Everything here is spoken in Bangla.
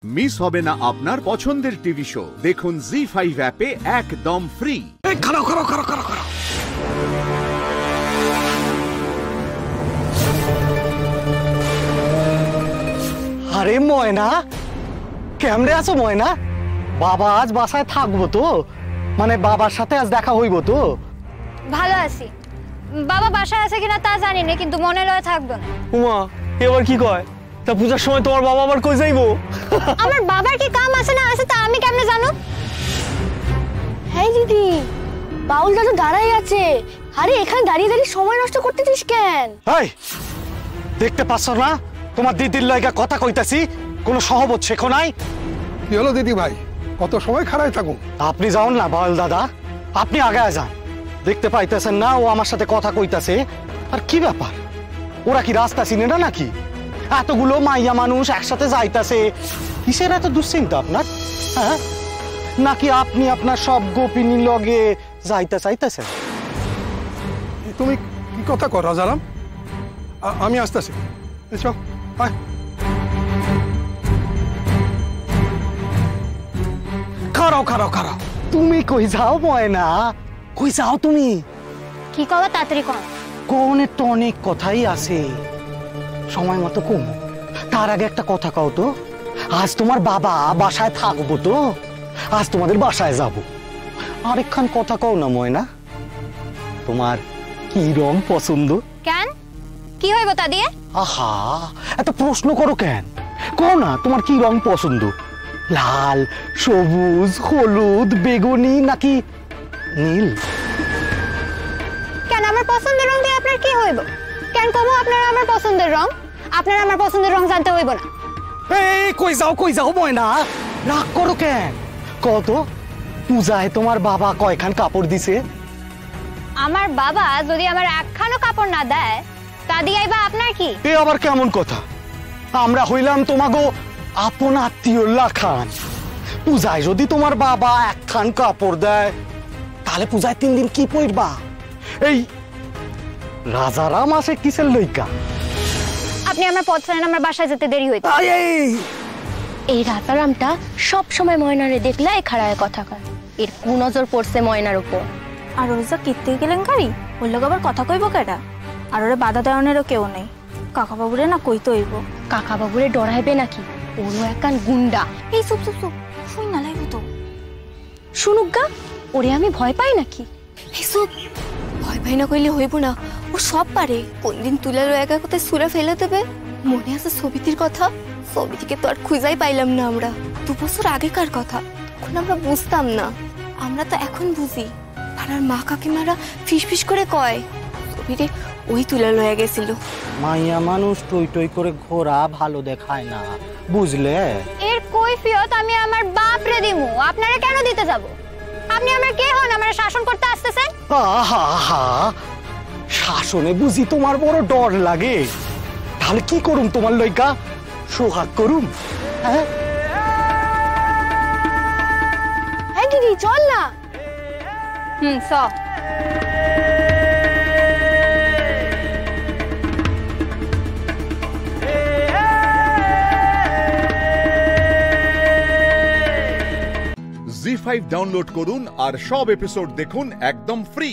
মিস হবে না আপনার পছন্দের টিভি শো। দেখুন জি5 অ্যাপে একদম ফ্রি। আরে ময়না, কেমনে আছো ময়না? বাবা আজ বাসায় থাকবো তো, মানে বাবার সাথে আজ দেখা হইব তো? ভালো আছি। বাবা বাসায় আছে কিনা তা জানি না, কিন্তু মনে লয় থাকবো না। উমা এবার কি কয়? তা পূজার সময় তোমার বাবা আবার কই যাইবো? আমার বাবার কি কাম আছে না আছে তা আমি কেমনে জানো? হ্যাঁ দিদি, বাউল দাদু দাঁড়াই আছে। আরে এখানে দাঁড়িয়ে দাঁড়িয়ে সময় নষ্ট করতেছিস কেন? এই দেখতে পাচ্ছ না তোমার দিদির লয়গা কথা কইতাছি, কোনো সহবত শেখো নাই? কি হলো দিদি ভাই, কত সময় খাড়ায় থাকুন? আপনি যাও না বাউল দাদা, আপনি আগে যান। দেখতে পাইতেছেন না ও আমার সাথে কথা কইতাছে? আর কি ব্যাপার, ওরা কি রাস্তা চিনে না নাকি? এতগুলো মাইয়া মানুষ একসাথে যাইতাছে, কিসের এত দুশ্চিন্তা আপনার? হ্যাঁ, নাকি আপনি আপনার সব গোপিনী লগে যাইতে চাইতেছেন? তুমি কি কথা কর রাজারাম? আমি আসতেছি, এসো আয়। খারাও খারাও খারাও, তুমি কই যাও ময়না? কই যাও তুমি? কি কবা তাড়াতাড়ি কর। কোনে তো অনেক কথাই আছে, সময় মতো কম। তার আগে একটা কথা কও তো, আজ তোমার বাবা বাসায় থাকবো তো, আজ তোমাদের বাসায় যাব। আরেকখান কথা কও না ময়না, তোমার কি রং পছন্দ? কেন কি হইব তা দিয়ে? আহা এত প্রশ্ন করো কেন? কও না তোমার কি রং পছন্দ? লাল, সবুজ, হলুদ, বেগুনি নাকি নীল? কেন আমার পছন্দের রং দিয়ে আপনার কি হইব? কেন কব আপনার আমার পছন্দের রং? আপনার আমার পছন্দের রং জানতে হইব না। এই কই যাও ময়না, রাগ করো কেন? কত পূজায় তোমার বাবা কয়খান কাপড় দিছে? আমার বাবা যদি আমার একখানও কাপড় না দেয় তা দিয়েই বা আপনার কি? এ আবার কেমন কথা? আমরা হইলাম তোমাগো আপন আত্মীয় লাখান। পূজায় যদি তোমার বাবা একখান কাপড় দেয়, তাহলে পূজায় 3 দিন কি পরবা? এই রাজারাম আসে কিসের লইকা? আপনি আমার পথ ছাড়েন, আমার বাসায় যেতে দেরি হইতো। এই রাতারামটা সব সময় ময়নারে দেখলে খাড়ায় কথা কয়। এর কুনজর পড়ছে ময়নার উপর। আর ওই যা কীর্তি কেলেঙ্কারি, ওর লোক আবার কথা কইব কেডা? আর ওরে বাধা দেওয়ানেরও কেউ নেই। কাকা বাবুরে না কইতে হইব। কাকা বাবুরে ডরাইবে নাকি? ওরও একখান গুন্ডা। এই চুপ চুপ চুপ, শুই না লাইব তো। শুনুক গা, ওরে আমি ভয় পাই নাকি? এই চুপ, ভয় পাই না কইলে হইব না। ও সব পারে। কোনদিন তুলার একা কোথায় সুরা ফেলে দেবে। মনে আছে ছবিটির কথা? ছবিটিকে তো আর খুঁজাই পাইলাম না আমরা। 2 বছর আগেকার কথা, তখন আমরা বুঝতাম না। আমরা তো এখন বুঝি। পাড়ার মা কাকিমারা ফিস ফিস করে কয় ছবিরে ওই তুলা লয়ে গেছিল। মাইয়া মানুষ টই টই করে ঘোরা ভালো দেখায় না, বুঝলে? এর কৈফিয়ত আমি আমার বাপরে দিমু, আপনারা কেন দিতে যাব? আপনি আমার কে হন আমারে শাসন করতে আসতেছেন? আহা, শাসনে বুঝি তোমার বড় ডর লাগে? তাহলে কি করুম তোমার লইকা? সোহাগ করুম? হ্যাঁ হ্যাঁ দিদি চল না। স জি5 ডাউনলোড করুন আর সব এপিসোড দেখুন একদম ফ্রি।